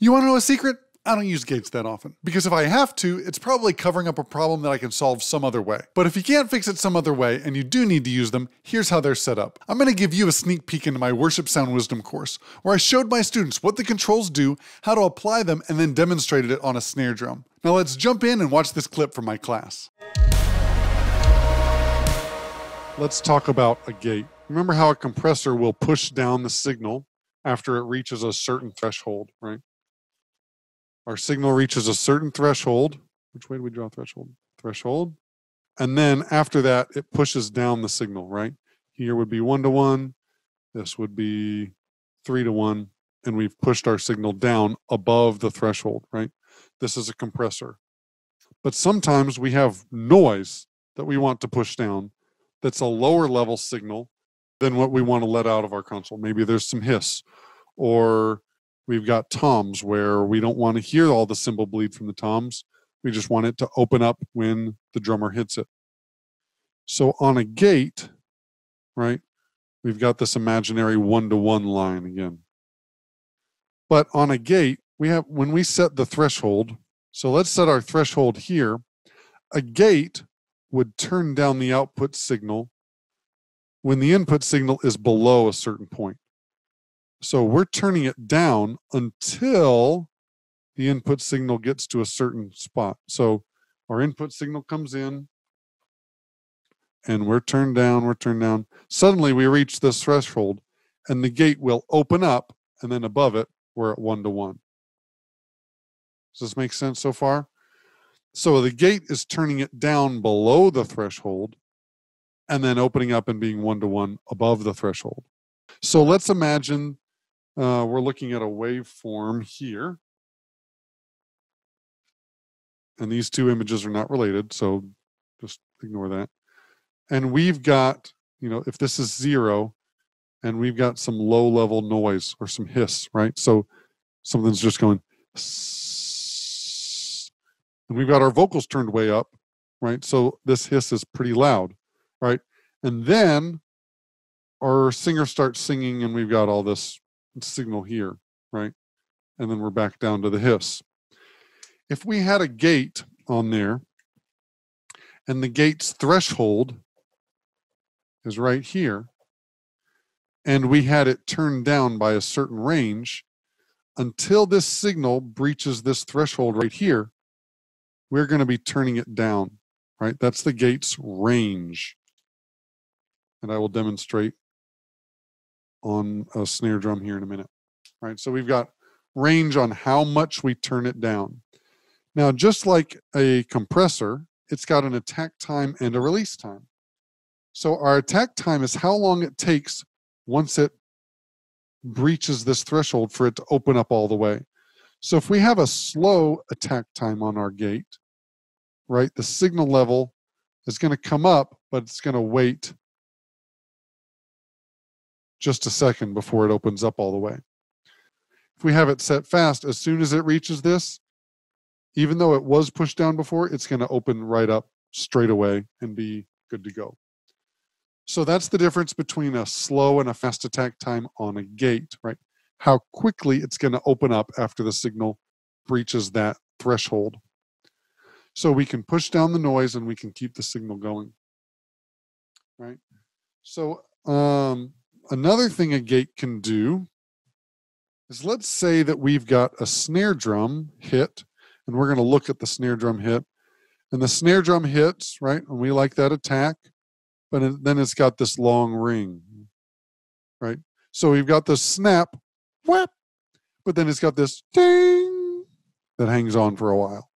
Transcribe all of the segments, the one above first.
You want to know a secret? I don't use gates that often, because if I have to, it's probably covering up a problem that I can solve some other way. But if you can't fix it some other way and you do need to use them, here's how they're set up. I'm going to give you a sneak peek into my Worship Sound Wisdom course, where I showed my students what the controls do, how to apply them, and then demonstrated it on a snare drum. Now let's jump in and watch this clip from my class. Let's talk about a gate. Remember how a compressor will push down the signal after it reaches a certain threshold, right? Our signal reaches a certain threshold. Which way do we draw threshold? Threshold. And then after that, it pushes down the signal, right? Here would be 1-to-1. This would be 3-to-1. And we've pushed our signal down above the threshold, right? This is a compressor. But sometimes we have noise that we want to push down that's a lower level signal than what we want to let out of our console. Maybe there's some hiss, or we've got toms where we don't want to hear all the cymbal bleed from the toms. We just want it to open up when the drummer hits it. So on a gate, right, we've got this imaginary 1-to-1 line again. But on a gate, when we set the threshold, so let's set our threshold here, a gate would turn down the output signal when the input signal is below a certain point. So we're turning it down until the input signal gets to a certain spot. So our input signal comes in and we're turned down. Suddenly we reach this threshold and the gate will open up, and then above it, we're at 1-to-1. Does this make sense so far? So the gate is turning it down below the threshold and then opening up and being 1-to-1 above the threshold. So let's imagine we're looking at a waveform here. And these two images are not related, so just ignore that. And we've got, if this is 0, and we've got some low-level noise or some hiss, right? So something's just going, and we've got our vocals turned way up, right? So this hiss is pretty loud, right? And then our singer starts singing and we've got all this signal here, right? And then we're back down to the hiss. If we had a gate on there and the gate's threshold is right here, and we had it turned down by a certain range, until this signal breaches this threshold right here, we're going to be turning it down, right? That's the gate's range. And I will demonstrate on a snare drum here in a minute, right? So we've got range on how much we turn it down. Now, just like a compressor, it's got an attack time and a release time. So our attack time is how long it takes once it breaches this threshold for it to open up all the way. So if we have a slow attack time on our gate, right, the signal level is going to come up, but it's going to wait just a second before it opens up all the way. If we have it set fast, as soon as it reaches this, even though it was pushed down before, it's going to open right up straight away and be good to go. So that's the difference between a slow and a fast attack time on a gate, right? How quickly it's going to open up after the signal breaches that threshold. So we can push down the noise and we can keep the signal going, right? So another thing a gate can do is, let's say that we've got a snare drum hit, and we're going to look at the snare drum hit, and the snare drum hits, right? And we like that attack, but then it's got this long ring, right? So we've got this snap, whap, but then it's got this ding that hangs on for a while.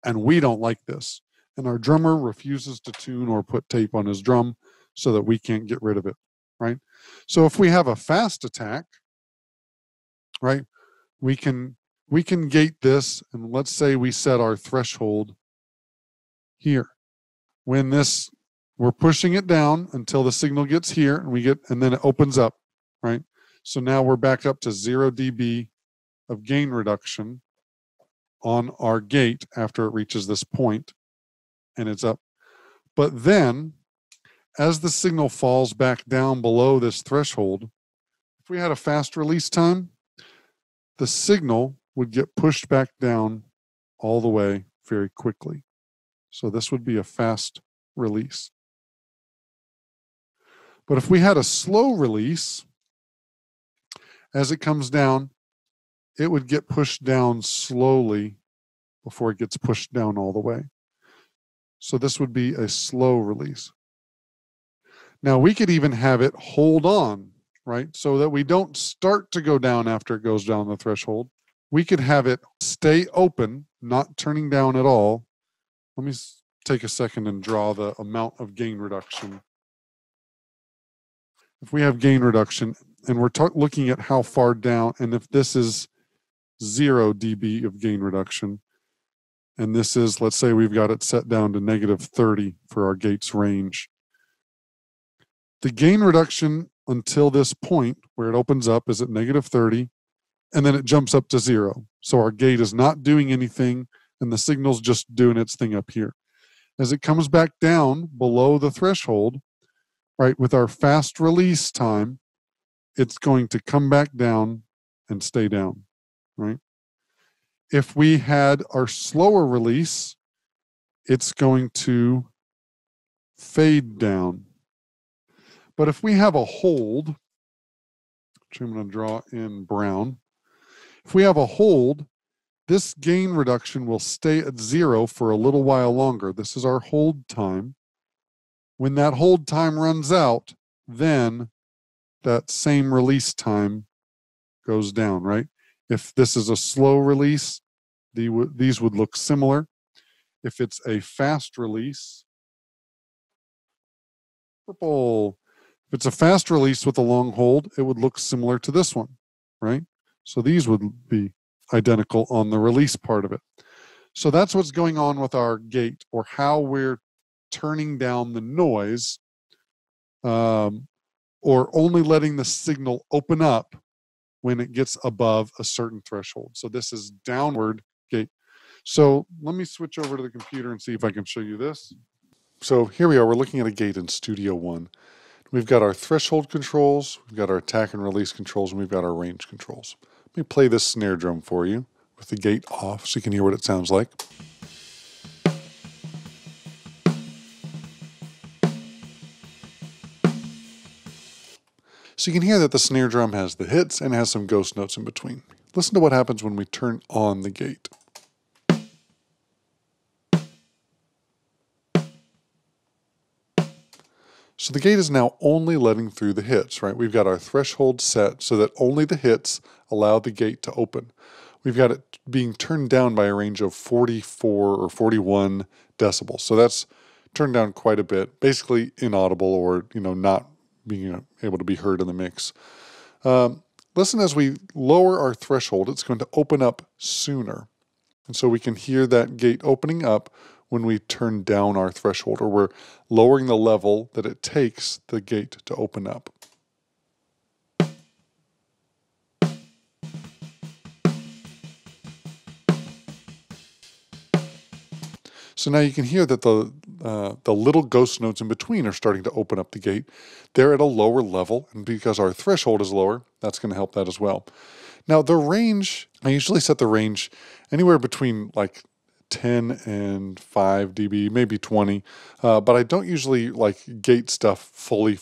And we don't like this. And our drummer refuses to tune or put tape on his drum so that we can't get rid of it, right? So if we have a fast attack, right, we can gate this, and let's say we set our threshold here. When this, we're pushing it down until the signal gets here, and then it opens up, right? So now we're back up to 0 dB of gain reduction on our gate after it reaches this point, and it's up. But then, as the signal falls back down below this threshold, if we had a fast release time, the signal would get pushed back down all the way very quickly. So this would be a fast release. But if we had a slow release, as it comes down, it would get pushed down slowly before it gets pushed down all the way. So this would be a slow release. Now we could even have it hold on, right? So that we don't start to go down after it goes down the threshold. We could have it stay open, not turning down at all. Let me take a second and draw the amount of gain reduction. If we have gain reduction and we're looking at how far down, and if this is 0 dB of gain reduction, and this is, let's say we've got it set down to -30 for our gate's range. The gain reduction until this point where it opens up is at -30, and then it jumps up to 0. So our gate is not doing anything, and the signal's just doing its thing up here. As it comes back down below the threshold, right, with our fast release time, it's going to come back down and stay down, right? If we had our slower release, it's going to fade down. But if we have a hold, which I'm going to draw in brown, if we have a hold, this gain reduction will stay at 0 for a little while longer. This is our hold time. When that hold time runs out, then that same release time goes down, right? If this is a slow release, these would look similar. If it's a fast release, purple. If it's a fast release with a long hold, it would look similar to this one, right? So these would be identical on the release part of it. So that's what's going on with our gate, or how we're turning down the noise, or only letting the signal open up when it gets above a certain threshold. So this is downward gate. So let me switch over to the computer and see if I can show you this. So here we are, we're looking at a gate in Studio One. We've got our threshold controls, we've got our attack and release controls, and we've got our range controls. Let me play this snare drum for you with the gate off so you can hear what it sounds like. So you can hear that the snare drum has the hits and has some ghost notes in between. Listen to what happens when we turn on the gate. So the gate is now only letting through the hits, right? We've got our threshold set so that only the hits allow the gate to open. We've got it being turned down by a range of 44 or 41 decibels. So that's turned down quite a bit, basically inaudible, or not being able to be heard in the mix. Listen, as we lower our threshold, it's going to open up sooner. And so we can hear that gate opening up when we turn down our threshold, or we're lowering the level that it takes the gate to open up. So now you can hear that the little ghost notes in between are starting to open up the gate. They're at a lower level, and because our threshold is lower, that's going to help that as well. Now the range, I usually set the range anywhere between like 10 and 5 dB, maybe 20, but I don't usually like gate stuff fully,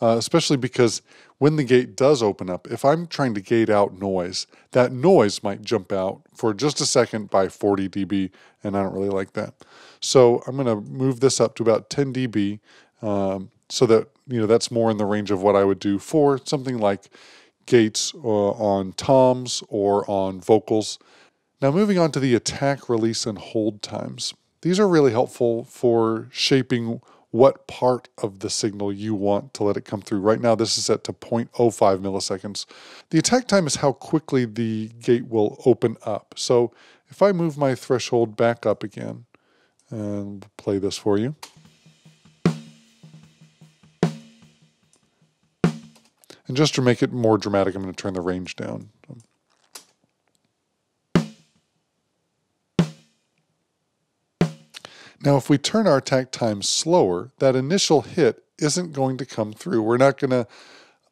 especially because when the gate does open up, if I'm trying to gate out noise, that noise might jump out for just a second by 40 dB, and I don't really like that. So I'm going to move this up to about 10 dB, so that that's more in the range of what I would do for something like gates on toms or on vocals. Now moving on to the attack, release, and hold times. These are really helpful for shaping what part of the signal you want to let it come through. Right now this is set to 0.05 milliseconds. The attack time is how quickly the gate will open up. So if I move my threshold back up again, and play this for you. And just to make it more dramatic, I'm going to turn the range down. Now, if we turn our attack time slower, that initial hit isn't going to come through. We're not going to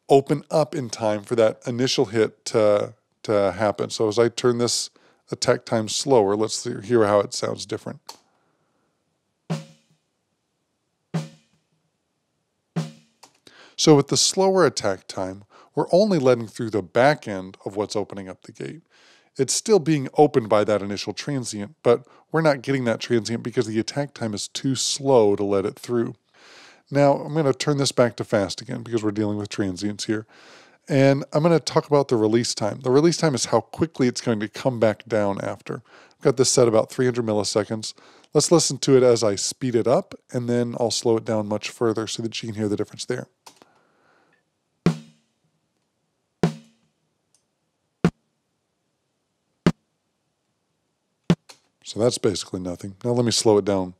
open up in time for that initial hit to happen. So as I turn this attack time slower, let's hear how it sounds different. So with the slower attack time, we're only letting through the back end of what's opening up the gate. It's still being opened by that initial transient, but we're not getting that transient because the attack time is too slow to let it through. Now I'm going to turn this back to fast again because we're dealing with transients here. And I'm going to talk about the release time. The release time is how quickly it's going to come back down after. I've got this set about 300 milliseconds. Let's listen to it as I speed it up, and then I'll slow it down much further so that you can hear the difference there. So that's basically nothing. Now let me slow it down.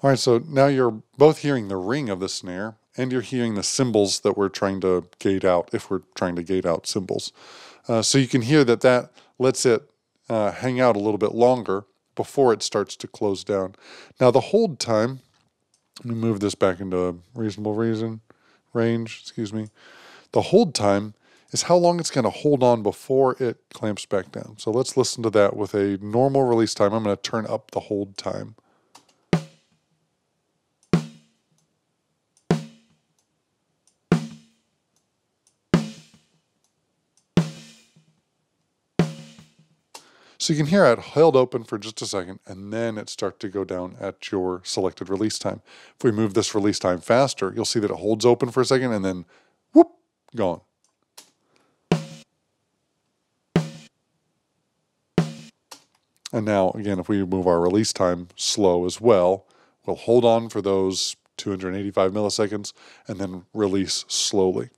All right, so now you're both hearing the ring of the snare, and you're hearing the cymbals that we're trying to gate out, if we're trying to gate out cymbals. So you can hear that that lets it hang out a little bit longer before it starts to close down. Now the hold time, let me move this back into a reasonable range, excuse me. The hold time is how long it's going to hold on before it clamps back down. So let's listen to that with a normal release time. I'm going to turn up the hold time. So you can hear it held open for just a second, and then it starts to go down at your selected release time. If we move this release time faster, you'll see that it holds open for a second, and then whoop, gone. And now, again, if we move our release time slow as well, we'll hold on for those 285 milliseconds, and then release slowly.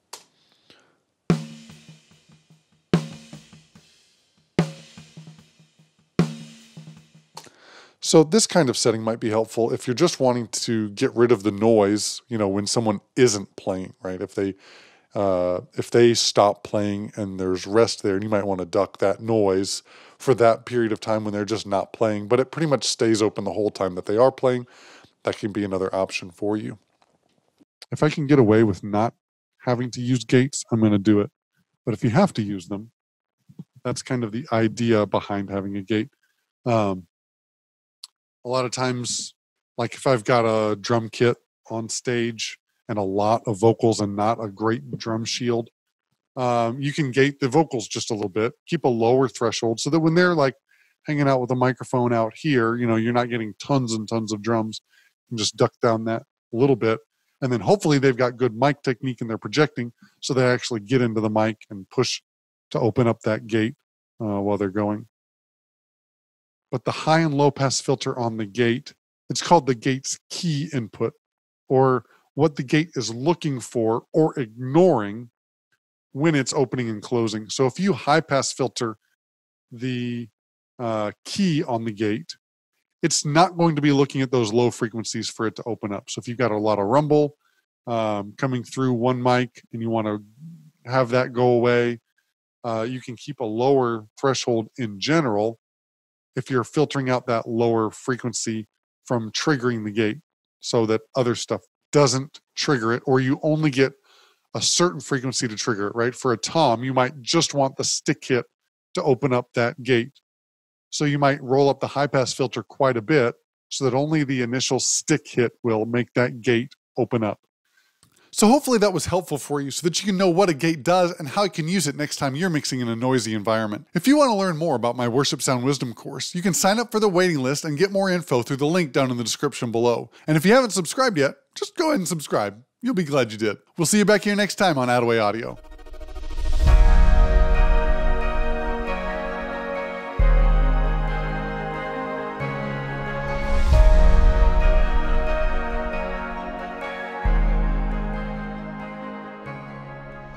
So this kind of setting might be helpful if you're just wanting to get rid of the noise, you know, when someone isn't playing, right? If they stop playing and there's rest there, and you might want to duck that noise for that period of time when they're just not playing, but it pretty much stays open the whole time that they are playing. That can be another option for you. If I can get away with not having to use gates, I'm going to do it. But if you have to use them, that's kind of the idea behind having a gate. A lot of times, like if I've got a drum kit on stage and a lot of vocals and not a great drum shield, you can gate the vocals just a little bit, keep a lower threshold so that when they're like hanging out with a microphone out here, you know, you're not getting tons and tons of drums. You can just duck down that a little bit. And then hopefully they've got good mic technique and they're projecting so they actually get into the mic and push to open up that gate while they're going. But the high and low pass filter on the gate, it's called the gate's key input, or what the gate is looking for or ignoring when it's opening and closing. So if you high pass filter the key on the gate, it's not going to be looking at those low frequencies for it to open up. So if you've got a lot of rumble coming through one mic and you want to have that go away, you can keep a lower threshold in general if you're filtering out that lower frequency from triggering the gate so that other stuff doesn't trigger it, or you only get a certain frequency to trigger it, right? For a tom, you might just want the stick hit to open up that gate. So you might roll up the high pass filter quite a bit so that only the initial stick hit will make that gate open up. So hopefully that was helpful for you so that you can know what a gate does and how you can use it next time you're mixing in a noisy environment. If you want to learn more about my Worship Sound Wisdom course, you can sign up for the waiting list and get more info through the link down in the description below. And if you haven't subscribed yet, just go ahead and subscribe. You'll be glad you did. We'll see you back here next time on Attaway Audio.